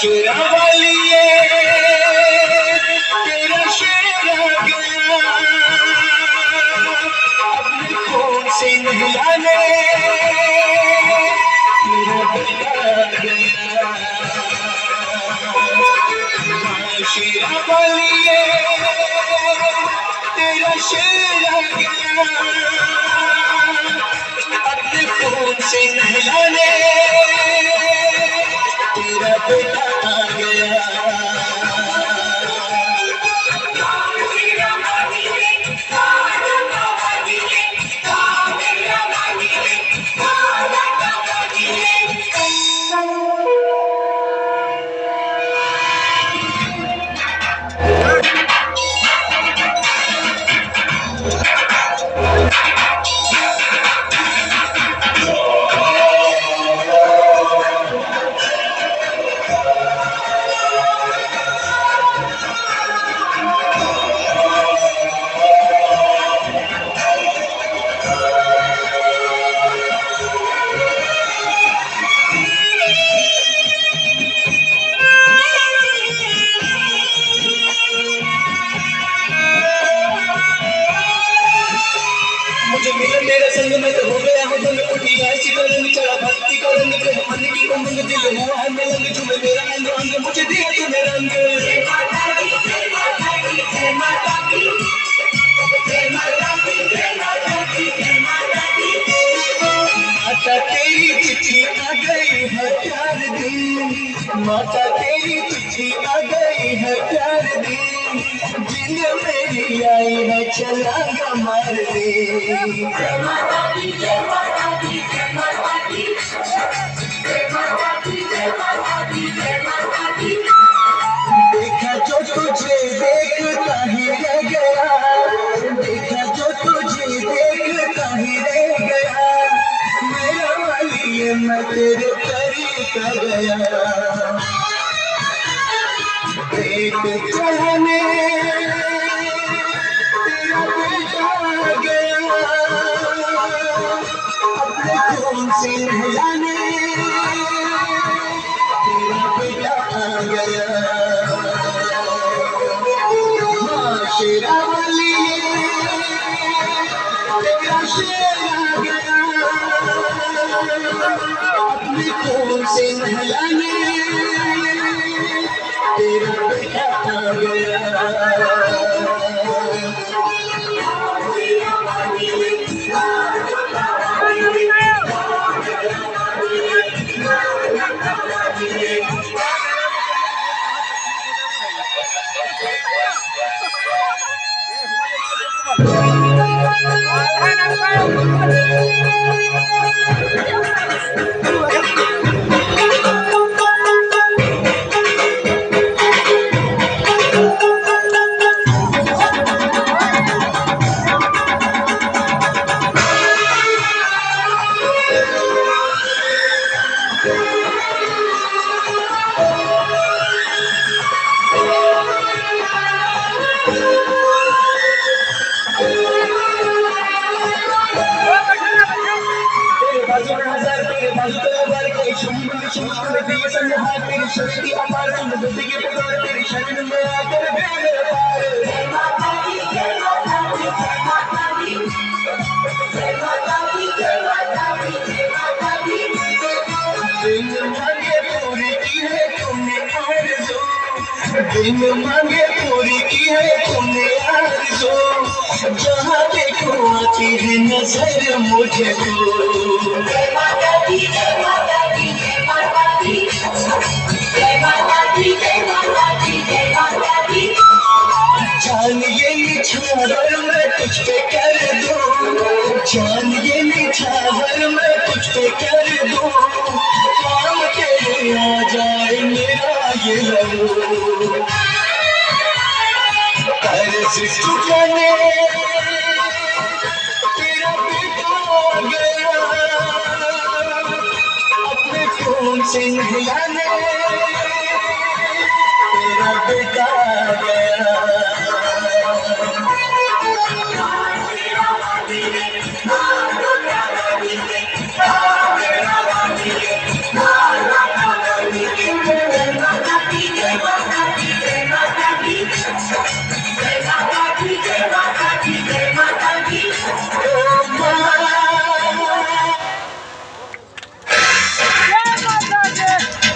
शेरा वालिए तेरा शेर आ गया, अपने खून से नहलाने तेरा बेटा आ गया। शेरा वालिए तेरा शेर आ गया, अपने खून से नहलाने तेरा बेटा आ गया। मुझे मिले मेरे संग में तो हो गया हूँ तुम उठी ऐसी करेंगे चढ़ा भक्ति करेंगे प्रेम मन की उमंग दिल हुआ है मिलेंगे तुम्हें मेरा अंग अंग मुझे दिया तुम्हें रंग। माता तेरी चिट्ठी आ गई है प्यार दी, माता तेरी चिट्ठी आ गई है प्यार दी, जिंद मेरी आई है चलांगा मार दे। जय माता दी जय माता दी जय माता दी जय माता दी जय माता दी जय माता दी। देखा जो तुझे देखता ही रह गया, देखा जो तुझे देखता ही रह गया, मेरा वाली मैं तेरे करीब आ गया। पेट चढ़ाने तेरा बेटा आ गया, अपने खून से नहलाने तेरा बेटा आ गया। हाँ शेरा वालिए तेरा शेर आ गया, अपने खून से नहलाने तेरा बेटा आ गया। दिन मांगे पूरी की है तुमने आरज़ू, जहाँ देखो आती है नजर मुझे को। जय माता दी जय माता दी जय माता दी जय माता दी जय माता दी जय माता दी। जान ये निछावर मैं तुझ पे कर दूँ, जान ये निछावर मैं तुझ पे कर दूँ, काम तेरे आ जाए मेरा ये लहू। कर्ज चुकाने तेरा बेटा आ गया, अपने खून से नहला